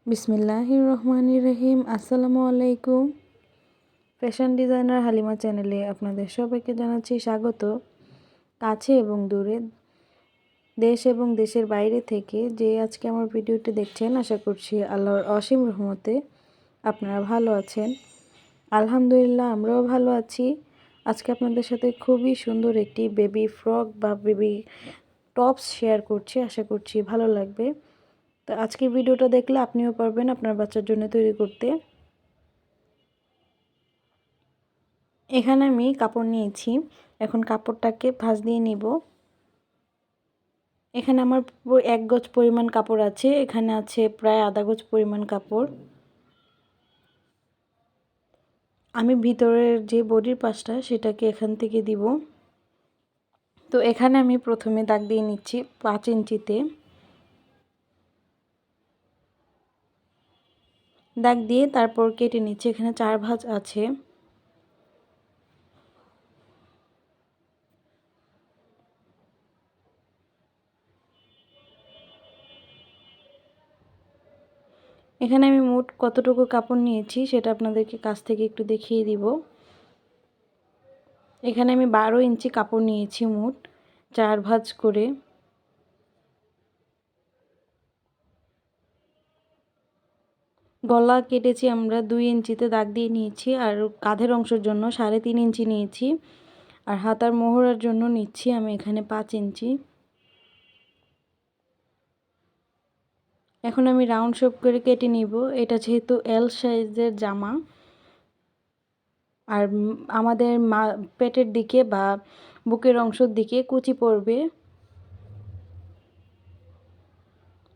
বিসমিল্লাহির রহমানির রহিম। আসসালামু আলাইকুম। ফ্যাশন ডিজাইনার হালিমা চ্যানেলে আপনাদের সবাইকে জানাচ্ছি স্বাগত। কাছে এবং দূরে, দেশ এবং দেশের বাইরে থেকে যে আজকে আমার ভিডিওটি দেখছেন, আশা করছি আল্লাহর অসীম রহমতে আপনারা ভালো আছেন। আলহামদুলিল্লাহ, আমরাও ভালো আছি। আজকে আপনাদের সাথে খুবই সুন্দর একটি বেবি ফ্রক বা বেবি টপস শেয়ার করছি, আশা করছি ভালো লাগবে। তো আজকের ভিডিওটা দেখলে আপনিও পারবেন আপনার বাচ্চার জন্য তৈরি করতে। এখানে আমি কাপড় নিয়েছি, এখন কাপড়টাকে ভাঁজ দিয়ে নিব। এখানে আমার 1 গজ পরিমাণ কাপড় আছে, এখানে আছে প্রায় আধা গজ পরিমাণ কাপড়। আমি ভিতরের যে বডির পাশটা সেটাকে এখান থেকে দিব। তো এখানে আমি প্রথমে দাগ দিয়ে নিচ্ছি 5 ইঞ্চিতে। দাগ দিয়ে তারপর কেটে নিচ্ছি। এখানে 4 ভাঁজ আছে। এখানে আমি মোট কতটুকু কাপড় নিয়েছি সেটা আপনাদেরকে কাছ থেকে একটু দেখিয়ে দিব। এখানে আমি 12 ইঞ্চি কাপড় নিয়েছি মোট 4 ভাঁজ করে। গলা কেটেছি আমরা 2 ইঞ্চিতে, দাগ দিয়ে নিয়েছি। আর কাঁধের অংশের জন্য 3.5 ইঞ্চি নিয়েছি। আর হাতার মোহরার জন্য নিচ্ছি আমি এখানে 5 ইঞ্চি। এখন আমি রাউন্ড শেপ করে কেটে নিব। এটা যেহেতু এল সাইজের জামা, আর আমাদের পেটের দিকে বা বুকের অংশের দিকে কুচি পড়বে।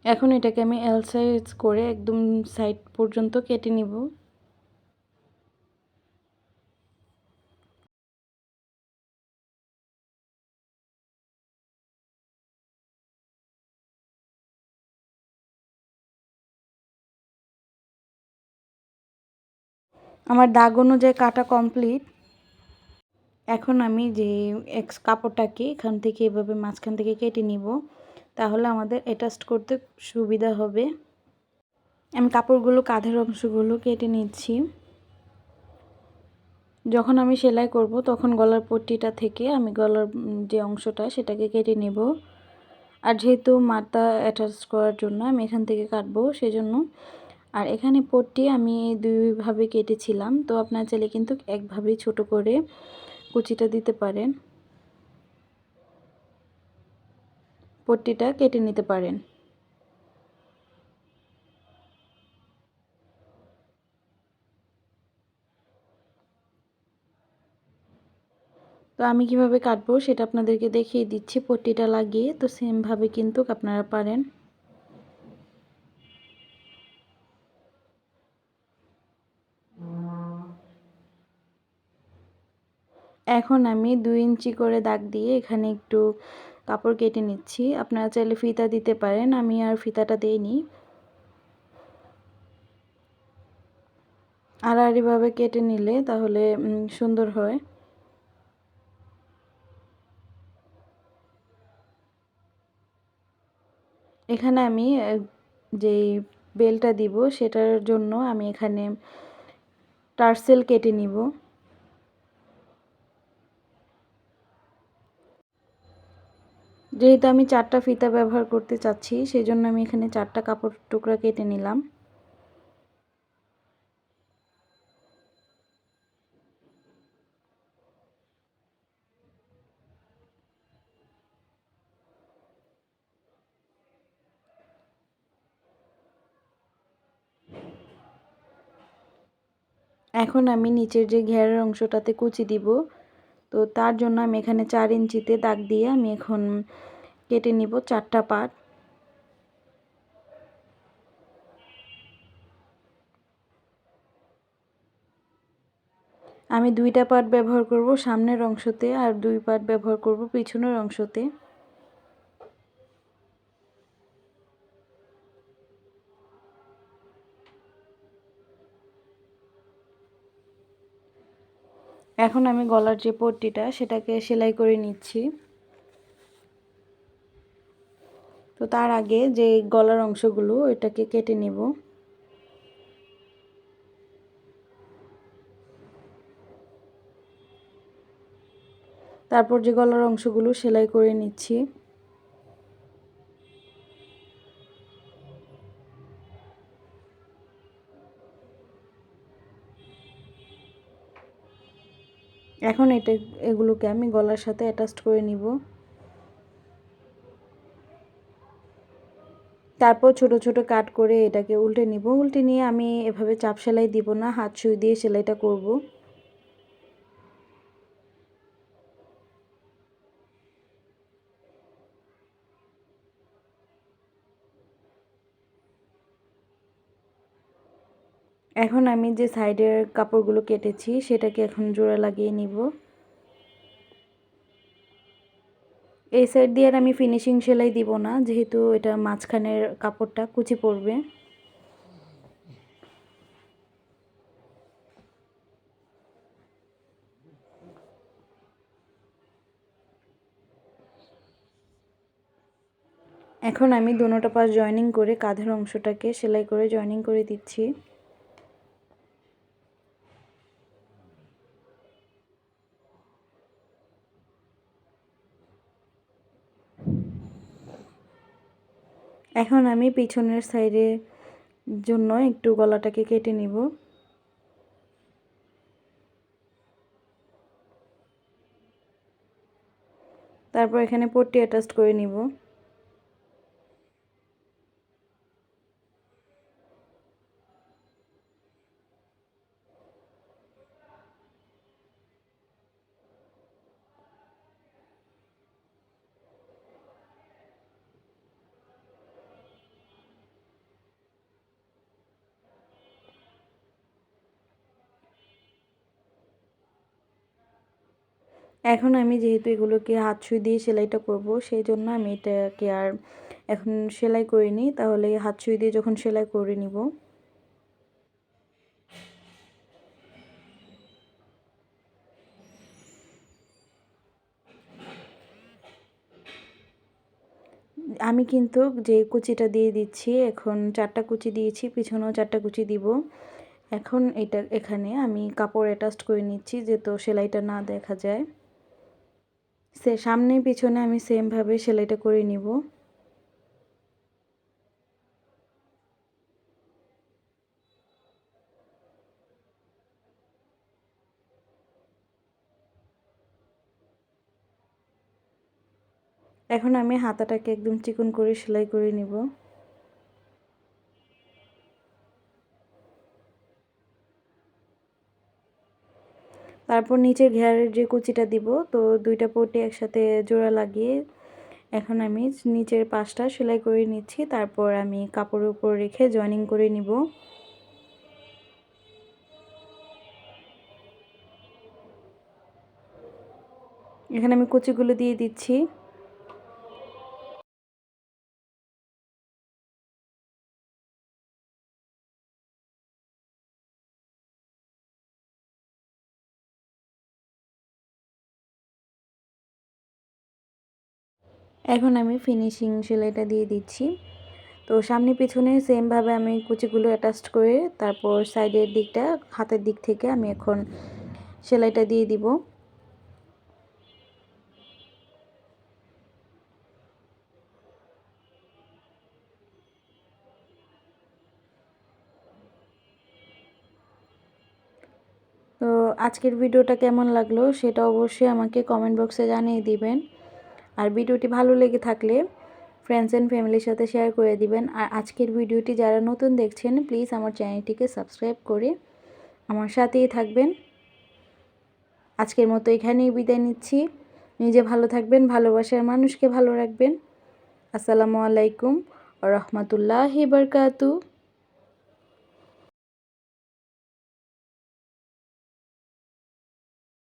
এখন এটাকে আমি এল সাইজ করে একদম সাইড পর্যন্ত কেটে নিব। আমার দাগ অনুযায়ী কাটা কমপ্লিট। এখন আমি যে কাপড়টাকে এখান থেকে এভাবে মাঝখান থেকে কেটে নিব, তাহলে আমাদের অ্যাটাচ করতে সুবিধা হবে। আমি কাপড়গুলো কাঁধের অংশগুলো কেটে নিচ্ছি। যখন আমি সেলাই করব তখন গলার পট্টিটা থেকে আমি গলার যে অংশটা সেটাকে কেটে নেব। আর যেহেতু মাথা অ্যাটাচ করার জন্য আমি এখান থেকে কাটবো, সেজন্য। আর এখানে পট্টি আমি দুইভাবে কেটেছিলাম, তো আপনারা চাইলে কিন্তু একভাবেই ছোট করে কুচিটা দিতে পারেন, পট্টিটা কেটে নিতে পারেন। তো আমি কিভাবে কাটবো সেটা আপনাদেরকে দেখিয়ে দিচ্ছি পট্টিটা লাগিয়ে। তো সেমভাবে কিন্তু আপনারা পারেন। এখন আমি 2 ইঞ্চি করে দাগ দিয়ে এখানে একটু কাপড় কেটে নিচ্ছি। আপনারা চাইলে ফিতা দিতে পারেন, আমি আর ফিতাটা দেইনি। আড়াআড়িভাবে কেটে নিলে তাহলে সুন্দর হয়। এখানে আমি যেই বেলটা দিব সেটার জন্য আমি এখানে টার্সেল কেটে নিব। যেহেতু আমি 4টা ফিতা ব্যবহার করতে চাচ্ছি, সেই জন্য আমি এখানে 4টা কাপড় টুকরা কেটে নিলাম। এখন আমি নিচের যে ঘেরের অংশটাতে কুচি দিব, তো তার জন্য আমি এখানে 4 ইঞ্চিতে দাগ দিয়ে আমি এখন কেটে নিব 4টা পার্ট। আমি 2টা পার্ট ব্যবহার করব সামনের অংশতে, আর 2 পার্ট ব্যবহার করব পিছনের অংশতে। এখন আমি গলার যে পট্টিটা সেটাকে সেলাই করে নিচ্ছি। তো তার আগে যে গলার অংশগুলো এটাকে কেটে নেব। তারপর যে গলার অংশগুলো সেলাই করে নিচ্ছি। এখন এগুলোকে আমি গলার সাথে অ্যাটাচ করে নিব। তারপর ছোট ছোট কাট করে এটাকে উল্টে নিব। উল্টে নিয়ে আমি এভাবে চাপ সেলাই দিব না, হাত সুই দিয়ে সেলাইটা করব। এখন আমি যে সাইডের কাপড়গুলো কেটেছি সেটাকে এখন জোড়া লাগিয়ে নিব। এই সাইড দিয়ে আর আমি ফিনিশিং সেলাই দিব না, যেহেতু এটা মাঝখানের কাপড়টা কুচি পড়বে। এখন আমি দোনোটা পাশ জয়েনিং করে কাঁধের অংশটাকে সেলাই করে জয়েনিং করে দিচ্ছি। এখন আমি পিছনের সাইডের জন্য একটু গলাটাকে কেটে নিব। তারপর এখানে পট্টি অ্যাটাচ করে নিব। এখন আমি যেহেতু এগুলোকে হাত সুই দিয়ে সেলাইটা করব, সেই জন্য আমি এটাকে আর এখন সেলাই করিনি, তাহলে হাত সুই দিয়ে যখন সেলাই করে নিব। আমি কিন্তু যে কুচিটা দিয়ে দিচ্ছি, এখন 4টা কুচি দিয়েছি, পিছনেও 4টা কুচি দিব। এখন এখানে আমি কাপড় অ্যাটাচ করে নিচ্ছি যাতে সেলাইটা না দেখা যায়। সামনে পিছনে আমি সেমভাবে সেলাইটা করে নিব। এখন আমি হাতাটাকে একদম চিকন করে সেলাই করে নিব। তারপর নিচের ঘেরের যে কুচিটা দিব, তো 2টা পট্টি একসাথে জোড়া লাগিয়ে এখন আমি নিচের পাশটা সেলাই করে নিচ্ছি। তারপর আমি কাপড়ের উপর রেখে জয়েনিং করে নিব। এখানে আমি কুচিগুলো দিয়ে দিচ্ছি। এখন আমি ফিনিশিং সেলাইটা দিয়ে দিচ্ছি। তো সামনে পিছনে সেমভাবে আমি কুচিগুলো অ্যাটাচ করে তারপর সাইডের দিকটা হাতের দিক থেকে আমি এখন সেলাইটা দিয়ে দিব। তো আজকের ভিডিওটা কেমন লাগলো সেটা অবশ্যই আমাকে কমেন্ট বক্সে জানিয়ে দিবেন। আর ভিডিওটি ভালো লেগে থাকলে ফ্রেন্ডস অ্যান্ড ফ্যামিলির সাথে শেয়ার করে দিবেন। আর আজকের ভিডিওটি যারা নতুন দেখছেন প্লিজ আমার চ্যানেলটিকে সাবস্ক্রাইব করে আমার সাথেই থাকবেন। আজকের মতো এখানেই বিদায় নিচ্ছি। নিজে ভালো থাকবেন, ভালোবাসার মানুষকে ভালো রাখবেন। আসসালামু আলাইকুম ওয়া রাহমাতুল্লাহি বারাকাতুহু।